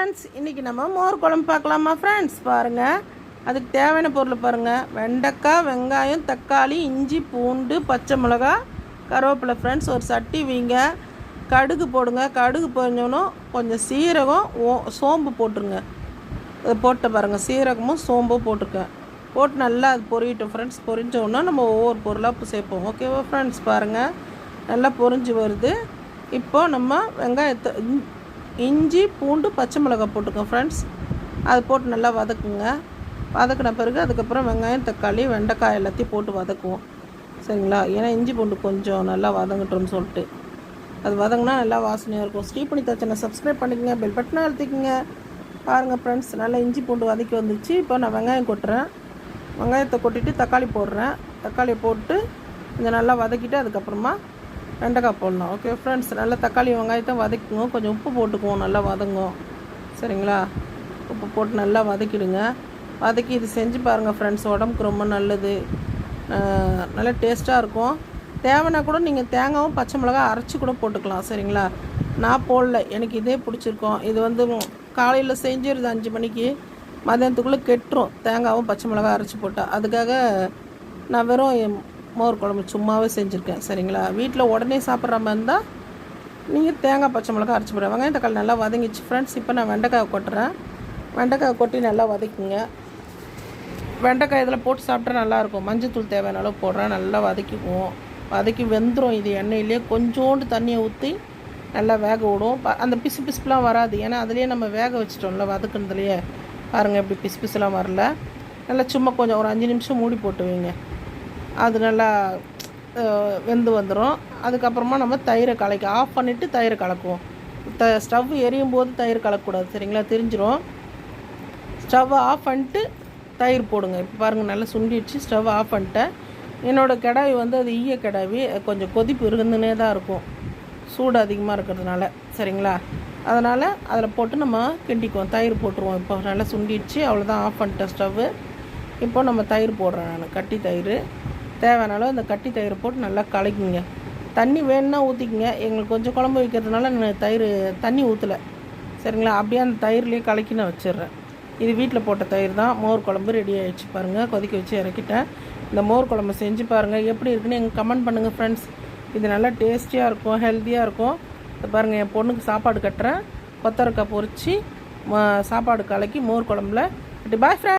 Friends, இன்றைக்கி நம்ம மோர் குழம்பு பார்க்கலாமா ஃப்ரெண்ட்ஸ்? பாருங்கள், அதுக்கு தேவையான பொருள் பாருங்கள். வெண்டைக்காய், வெங்காயம், தக்காளி, இஞ்சி, பூண்டு, பச்சை மிளகா, கருவேப்பிலை ஃப்ரெண்ட்ஸ். ஒரு சட்டி வைங்க, கடுகு போடுங்க. கடுகு பொரிஞ்சோன்னும் கொஞ்சம் சீரகம், சோம்பு போட்டுருங்க. அது போட்ட பாருங்கள், சீரகமும் சோம்பும் போட்டிருக்கேன். போட்டு நல்லா அது பொரியட்டும் ஃப்ரெண்ட்ஸ். பொரிஞ்சோன்னா நம்ம ஒவ்வொரு பொருளாக சேர்ப்போம். ஓகேவா ஃப்ரெண்ட்ஸ்? பாருங்கள், நல்லா பொரிஞ்சு வருது. இப்போது நம்ம வெங்காயத்தை, இஞ்சி, பூண்டு, பச்சை மிளகாய் போட்டுக்கோங்க ஃப்ரெண்ட்ஸ். அது போட்டு நல்லா வதக்குங்க. வதக்கின பிறகு அதுக்கப்புறம் வெங்காயம், தக்காளி, வெண்டைக்காய் எல்லாத்தையும் போட்டு வதக்குவோம். சரிங்களா? ஏன்னா இஞ்சி பூண்டு கொஞ்சம் நல்லா வதங்கட்டும்னு சொல்லிட்டு அது வதங்கினா நல்லா வாசனையாக இருக்கும். ஸ்ரீபணி தச்சனை சப்ஸ்கிரைப் பண்ணிக்கோங்க, பெல் பட்டனை அழுத்திக்கோங்க. பாருங்கள் ஃப்ரெண்ட்ஸ், நல்லா இஞ்சி பூண்டு வதக்கி வந்துச்சு. இப்போ நான் வெங்காயம் கொட்டுறேன். வெங்காயத்தை கொட்டிட்டு தக்காளி போடுறேன். தக்காளியை போட்டு கொஞ்சம் நல்லா வதக்கிட்டு அதுக்கப்புறமா வெண்டைக்காய் போடணும். ஓகே ஃப்ரெண்ட்ஸ், நல்லா தக்காளி வெங்காயத்தை வதக்குவோம். கொஞ்சம் உப்பு போட்டுக்குவோம், நல்லா வதங்கும். சரிங்களா? உப்பு போட்டு நல்லா வதக்கிடுங்க. வதக்கி இது செஞ்சு பாருங்கள் ஃப்ரெண்ட்ஸ், உடம்புக்கு ரொம்ப நல்லது, நல்லா டேஸ்ட்டாக இருக்கும். தேவைன்னா கூட நீங்கள் தேங்காயும் பச்சை மிளகாய் அரைச்சி கூட போட்டுக்கலாம். சரிங்களா? நான் போடல, எனக்கு இதே பிடிச்சிருக்கோம். இது காலையில் செஞ்சிருது 5 மணிக்கு, மதியானத்துக்குள்ளே கெட்டுரும் தேங்காயும் பச்சை மிளகாய் அரைச்சி போட்டால். அதுக்காக நான் வெறும் மோர் குழம்பு சும்மாவே செஞ்சுருக்கேன். சரிங்களா? வீட்டில் உடனே சாப்பிட்ற மாதிரி இருந்தால் நீங்கள் தேங்காய் பச்சை மிளகாய் அரைச்சி போடுறேன். வெங்காயம் தக்காளி நல்லா வதங்கிச்சு ஃப்ரெண்ட்ஸ். இப்போ நான் வெண்டைக்காய் கொட்டுறேன். வெண்டைக்காய் கொட்டி நல்லா வதக்குங்க. வெண்டைக்காய் இதில் போட்டு சாப்பிட்டா நல்லாயிருக்கும். மஞ்சத்தூள் தேவையான அளவு போடுறேன். நல்லா வதக்கிக்குவோம். வதக்கி வெந்துடும். இது எண்ணெயிலே கொஞ்சோண்டு தண்ணியை ஊற்றி நல்லா வேக விடும். அந்த பிசு பிசுப்புலாம் வராது, ஏன்னா அதுலேயே நம்ம வேக வச்சிட்டோம்ல வதக்குனதுலையே. பாருங்கள், இப்படி பிசு பிசுலாம் வரல. நல்லா சும்மா கொஞ்சம் ஒரு 5 நிமிஷம் மூடி போட்டு வைங்க. அது நல்லா வெந்து வந்துடும். அதுக்கப்புறமா நம்ம தயிரை கலக்கி ஆஃப் பண்ணிவிட்டு தயிரை கலக்குவோம். ஸ்டவ் எரியும் போது தயிர் கலக்கக்கூடாது. சரிங்களா? தெரிஞ்சிடும். ஸ்டவ்வை ஆஃப் பண்ணிட்டு தயிர் போடுங்க. இப்போ பாருங்கள், நல்லா சுண்டிடுச்சு. ஸ்டவ் ஆஃப் பண்ணிட்டேன். என்னோடய கடாய் அது ஈய கடாவி, கொஞ்சம் கொதிப்பு இருந்துன்னே தான் இருக்கும், சூடு அதிகமாக இருக்கிறதுனால. சரிங்களா? அதனால் அதில் போட்டு நம்ம கிண்டிக்குவோம். தயிர் போட்டுருவோம். இப்போ நல்லா சுண்டிடுச்சு. அவ்வளோதான், ஆஃப் பண்ணிட்டேன் ஸ்டவ்வு. இப்போ நம்ம தயிர் போடுறேன். நான் கட்டி தயிர் தேவையானாலும் அந்த கட்டி தயிர் போட்டு நல்லா கலக்கிங்க. தண்ணி வேணுன்னா ஊற்றிக்கிங்க. எங்களுக்கு கொஞ்சம் குழம்பு வைக்கிறதுனால நான் தண்ணி ஊற்றலை. சரிங்களா? அப்படியே அந்த தயிர்லேயே கலக்கி நான் வச்சிடுறேன். இது வீட்டில் போட்ட தயிர் தான். மோர் குழம்பு ரெடி ஆகிடுச்சு பாருங்கள். கொதிக்க வச்சு இறக்கிட்டேன். இந்த மோர் குழம்பு செஞ்சு பாருங்கள், எப்படி இருக்குன்னு எங்களுக்கு கமெண்ட் பண்ணுங்கள் ஃப்ரெண்ட்ஸ். இது நல்லா டேஸ்டியாக இருக்கும், ஹெல்த்தியாக இருக்கும். பாருங்கள், என் பொண்ணுக்கு சாப்பாடு கட்டுறேன். கொத்தரக்காய் பொரித்து சாப்பாடு கலக்கி மோர் குழம்புல. Bye friends.